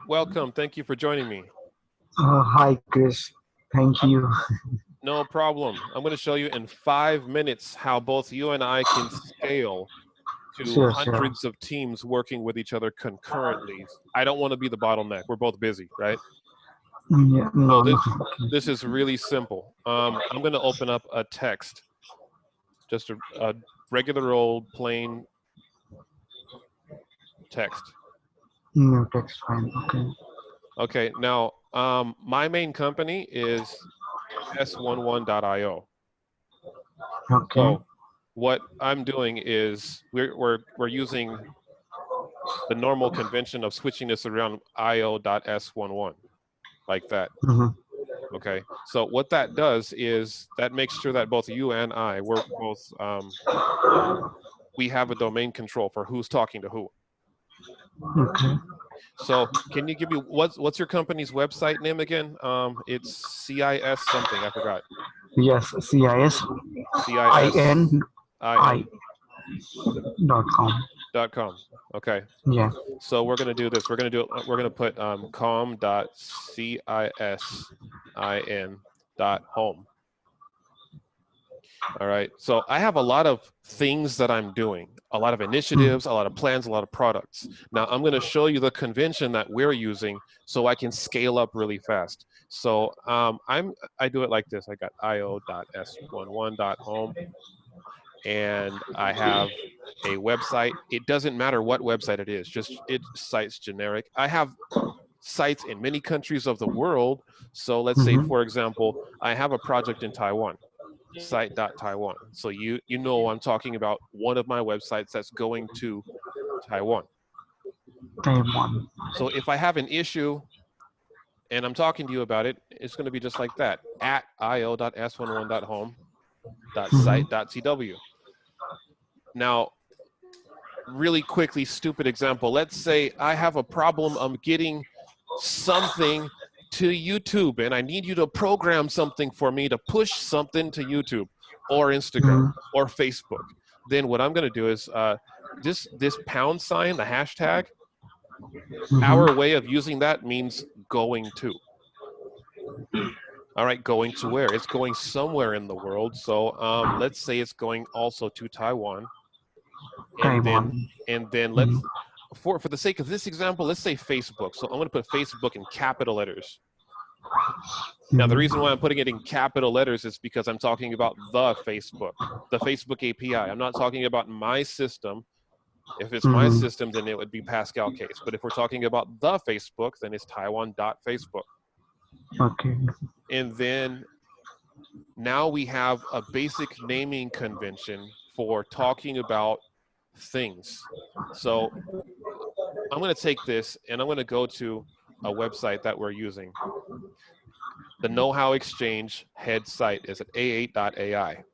Welcome. Thank you for joining me. Hi, Chris. Thank Uh, you. No problem. I'm going to show you in 5 minutes how both you and I can scale to Sure, sure. hundreds of teams working with each other concurrently. I don't want to be the bottleneck. We're both busy, right? Yeah, no, So no. this is really simple. I'm going to open up a text, just a regular old plain text. No, that's fine. Okay. Okay, now my main company is s11.io. Okay. So what I'm doing is we're using the normal convention of switching this around io.s11 like that. Mm-hmm. Okay, so what that does is that makes sure that both you and I we're both we have a domain control for who's talking to who. Okay. So can you give me what's your company's website name again? It's CIS something, I forgot. Yes, CIS CISIN dot com. .com. Okay. Yeah. So we're gonna do this. We're gonna put com.cisin.home. All right. So I have a lot of things that I'm doing, a lot of Mm. initiatives, a lot of plans, a lot of products. Now I'm going to show you the convention that we're using so I can scale up really fast. So I do it like this. I got io.s11.home and I have a website. It doesn't matter what website it is, just it cites generic. I have sites in many countries of the world. So let's say, Mm-hmm. for example, I have a project in Taiwan, site.taiwan. So you know I'm talking about one of my websites that's going to Taiwan. Taiwan. So if I have an issue and I'm talking to you about it, it's going to be just like that at Mm-hmm. io.s11.home.site.tw. Now, really quickly, stupid example. Let's say I have a problem of getting something to YouTube and I need you to program something for me to push something to YouTube or Instagram Mm-hmm. or Facebook. Then what I'm going to do is this pound sign, the hashtag, our Mm-hmm. way of using that means going to. All right, going to where? It's going somewhere in the world. So let's say it's going also to Taiwan, and then Taiwan. Mm-hmm. let's for the sake of this example, let's say Facebook. So I'm going to put Facebook in capital letters. Now, the reason why I'm putting it in capital letters is because I'm talking about the Facebook API. I'm not talking about my system. If it's my Mm-hmm. system, then it would be Pascal case. But if we're talking about the Facebook, then it's Taiwan.Facebook. Okay. And then now we have a basic naming convention for talking about things. So I'm going to take this and I'm going to go to a website that we're using. The Know-How Exchange head site is at a8.ai.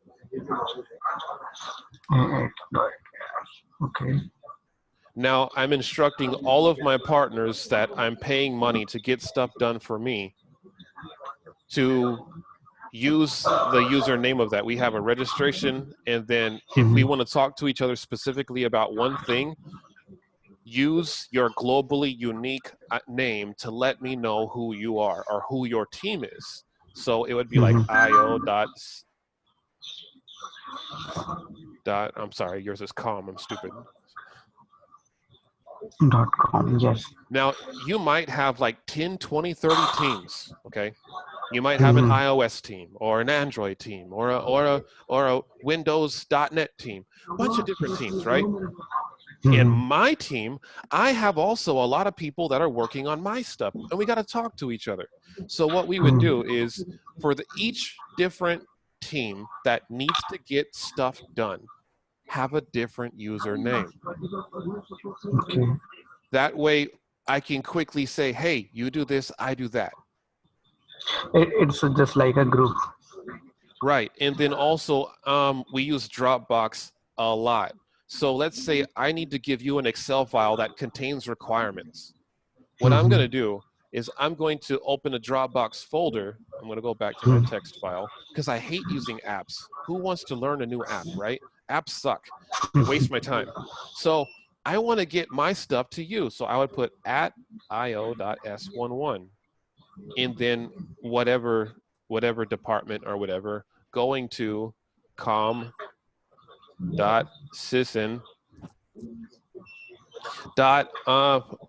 Eh, okay. Now I'm instructing all of my partners that I'm paying money to get stuff done for me to use the username of that. We have a registration, and then if we Mm-hmm. want to talk to each other specifically about one thing, use your globally unique name to let me know who you are or who your team is. So it would be like Mm-hmm. io. I'm sorry, yours is com. I'm stupid. Dot com. Yes. Now, you might have like 10, 20, 30 teams, okay? You might have an Mm-hmm. iOS team or an Android team or a Windows.NET team, bunch of different teams, right? In Mm-hmm. my team, I have also a lot of people that are working on my stuff, and we got to talk to each other. So what we would do is for each different team that needs to get stuff done, have a different username. Okay. That way I can quickly say, hey, you do this, I do that. It's just like a group. Right. And then also we use Dropbox a lot. So let's say I need to give you an Excel file that contains requirements. What I'm going Mm-hmm. to do is I'm going to open a Dropbox folder. I'm going to go back to my Mm-hmm. text file because I hate using apps. Who wants to learn a new app, right? Apps suck. They waste my time. So I want to get my stuff to you. So I would put at io.s11 and then whatever department or whatever, going to com.sysin.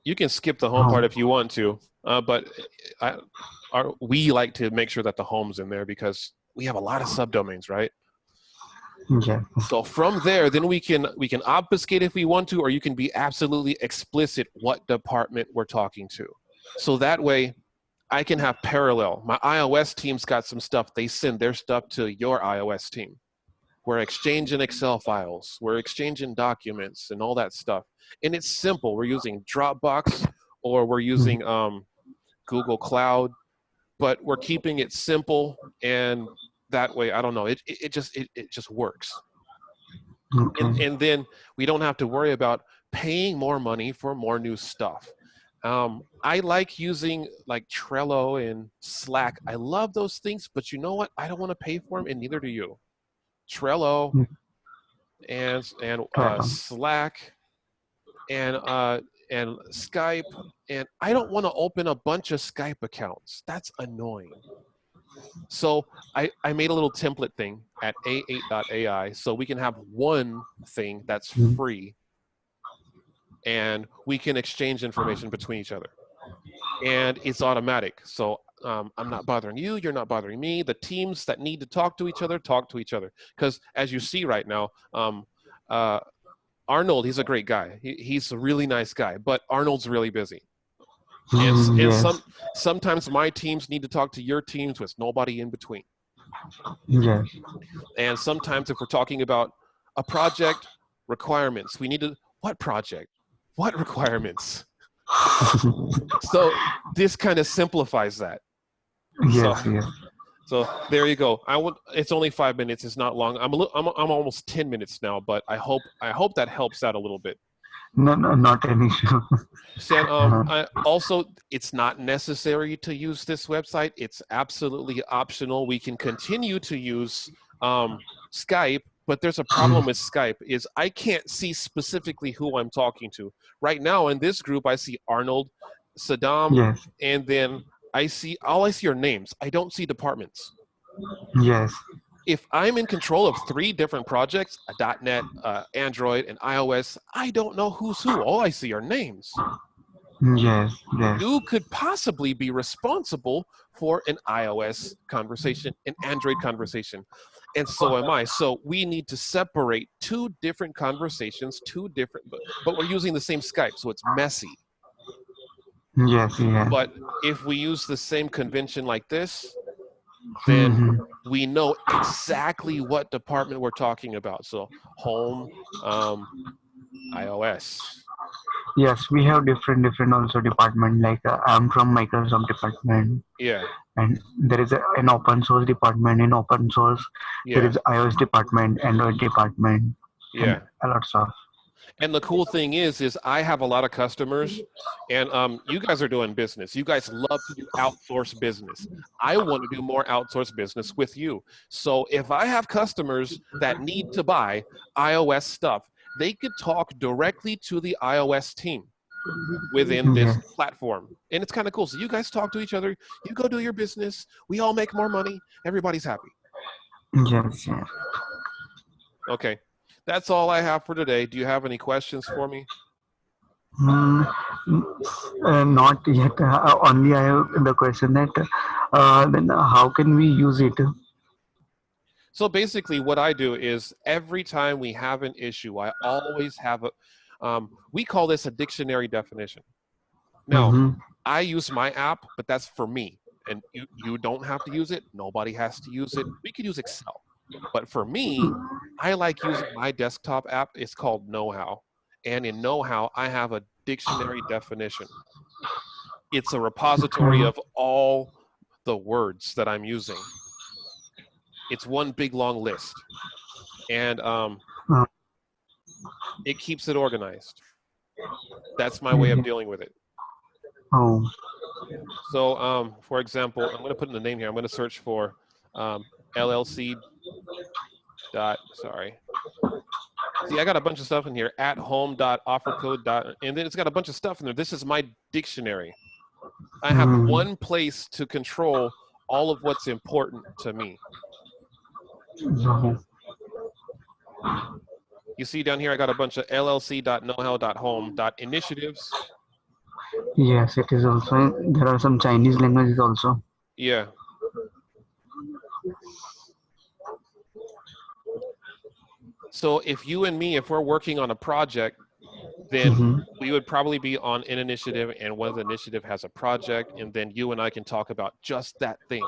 You can skip the home part if you want to, but we like to make sure that the home's in there because we have a lot of subdomains, right? Yeah. So from there, then we can obfuscate if we want to, or you can be absolutely explicit what department we're talking to. So that way I can have parallel. My iOS team's got some stuff. They send their stuff to your iOS team. We're exchanging Excel files. We're exchanging documents and all that stuff. And it's simple. We're using Dropbox or we're using Google Cloud, but we're keeping it simple. And that way, I don't know, it just works. Okay. And then we don't have to worry about paying more money for more new stuff. I like using like Trello and Slack. I love those things, but you know what? I don't want to pay for them, and neither do you. Trello and Slack and Skype, and I don't want to open a bunch of Skype accounts. That's annoying. So I made a little template thing at a8.ai so we can have one thing that's free and we can exchange information between each other. And it's automatic. So I'm not bothering you, you're not bothering me. The teams that need to talk to each other, talk to each other. Because as you see right now, Arnold, he's a great guy. He's a really nice guy, but Arnold's really busy. And Yes. sometimes my teams need to talk to your teams with nobody in between. Yes. And sometimes if we're talking about a project, requirements, we need to, what project? What requirements? So this kind of simplifies that. Yes. Yes. So there you go. It's only 5 minutes. It's not long. I'm almost 10 minutes now, but I hope that helps out a little bit. No, not an issue. Stan, also, it's not necessary to use this website. It's absolutely optional. We can continue to use Skype, but there's a problem with Skype is I can't see specifically who I'm talking to. Right now in this group, I see Arnold, Saddam, Yes. and then all I see are names. I don't see departments. Yes. If I'm in control of 3 different projects, a .NET, Android, and iOS, I don't know who's who. All I see are names. Yes. Yes. You could possibly be responsible for an iOS conversation, an Android conversation, and so am I. So we need to separate 2 different conversations, but we're using the same Skype, so it's messy. Yes. Yes. But if we use the same convention like this, then we know exactly what department we're talking about. So home, iOS. Yes, we have different also department. Like I'm from Microsoft department. Yeah. And there is an open source department. In open source, there is iOS department, Android department, and a lot of stuff. And the cool thing is I have a lot of customers, and you guys are doing business. You guys love to do outsource business. I want to do more outsource business with you. So if I have customers that need to buy iOS stuff, they could talk directly to the iOS team within this platform. And it's kind of cool. So you guys talk to each other. You go do your business. We all make more money. Everybody's happy. Yes. Yes. Okay. That's all I have for today. Do you have any questions for me? Not yet. Only I have the question that then how can we use it? So basically what I do is every time we have an issue, I always have we call this a dictionary definition. Now, I use my app, but that's for me. And you don't have to use it. Nobody has to use it. We could use Excel. But for me, I like using my desktop app. It's called Know-How. And in Know-How, I have a dictionary definition. It's a repository of all the words that I'm using. It's one big long list. And it keeps it organized. That's my way of dealing with it. Oh. So, for example, I'm going to put in the name here. I'm going to search for LLC. See, I got a bunch of stuff in here, at home.offercode. And then it's got a bunch of stuff in there. This is my dictionary. I have one place to control all of what's important to me. You see down here, I got a bunch of llc.knowhow.home.initiatives. Yes, it is also. There are some Chinese languages also. Yeah. So if you and me, if we're working on a project, then we would probably be on an initiative, and one of the initiative has a project, and then you and I can talk about just that thing.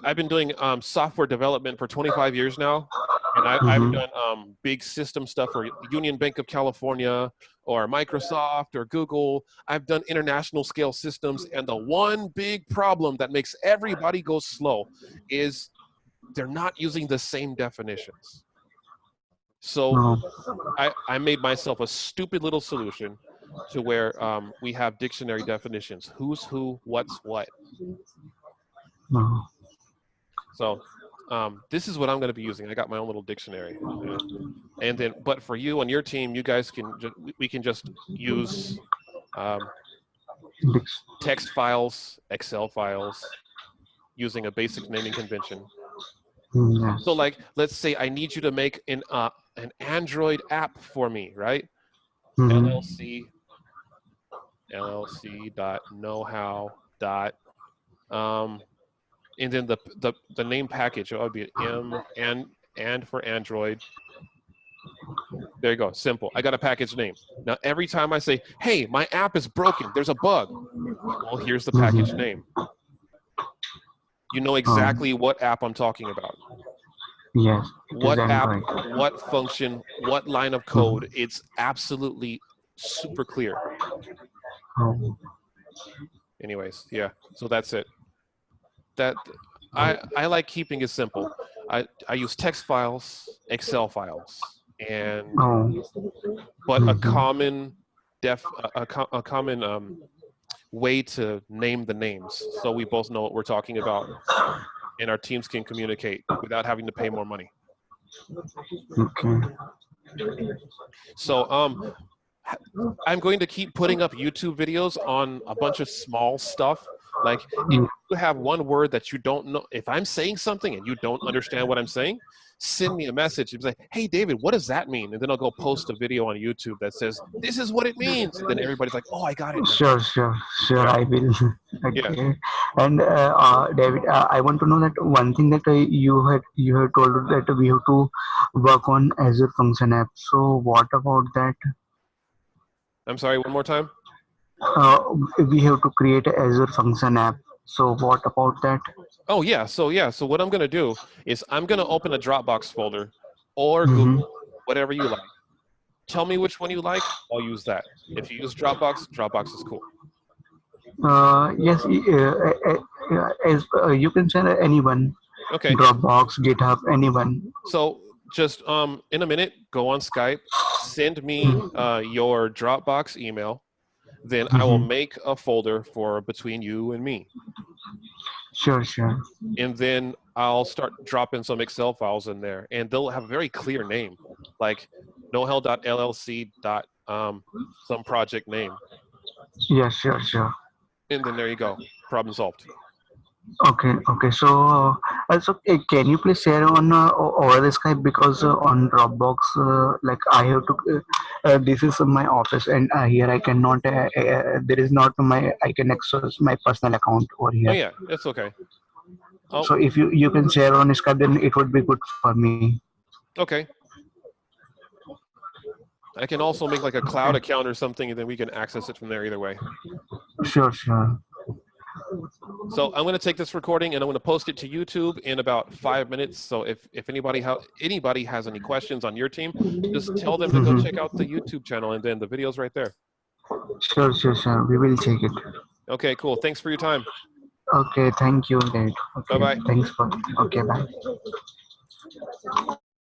I've been doing software development for 25 years now, and I've done big system stuff for Union Bank of California or Microsoft or Google. I've done international scale systems, and the one big problem that makes everybody go slow is they're not using the same definitions. So I made myself a stupid little solution to where we have dictionary definitions. Who's who, what's what. So this is what I'm going to be using. I got my own little dictionary. And then, but for you and your team, you guys can, we can just use text files, Excel files, using a basic naming convention. So like, let's say I need you to make an Android app for me, right? LLC.knowhow. And then the name package, it would be and for Android. There you go, simple. I got a package name. Now every time I say, hey, my app is broken, there's a bug. Well, here's the package name. You know exactly what app I'm talking about. Yes. What app, what function, what line of code. It's absolutely super clear. Anyways, yeah, so that's it. I like keeping it simple. I use text files, Excel files, and but a common way to name the names, so we both know what we're talking about, and our teams can communicate without having to pay more money. Okay. So I'm going to keep putting up YouTube videos on a bunch of small stuff. Like if you have one word that you don't know, if I'm saying something and you don't understand what I'm saying, send me a message and say, hey, David, what does that mean? And then I'll go post a video on YouTube that says, this is what it means. And then everybody's like, oh, I got it now. Sure, yeah. I will. Okay. Yeah. And David, I want to know that one thing that you had told that we have to work on Azure Function app. So what about that? I'm sorry, one more time? We have to create an Azure Function app. So what about that? Oh yeah, so what I'm gonna do is I'm gonna open a Dropbox folder or Google, whatever you like. Tell me which one you like, I'll use that. If you use Dropbox, Dropbox is cool. Yes, you can send anyone. Okay. Dropbox, GitHub, anyone. So just in a minute, go on Skype, send me your Dropbox email. Then I will make a folder for between you and me. Sure. And then I'll start dropping some Excel files in there, and they'll have a very clear name, like knowhow.llc. Some project name. Yeah, sure. And then there you go, problem solved. Okay. So, can you please share on over the Skype, because on Dropbox, like I have to. This is my office, and here I cannot. There is not I can access my personal account over here. Oh yeah, that's okay. So if you can share on Skype, then it would be good for me. Okay. I can also make like a cloud account or something, and then we can access it from there either way. Sure. So I'm going to take this recording and I'm going to post it to YouTube in about 5 minutes. So if anybody has any questions on your team, just tell them to go check out the YouTube channel, and then the video's right there. Sure. We will check it. Okay, cool. Thanks for your time. Okay, thank you, Dad. Okay, bye-bye. Thanks for. Okay, bye.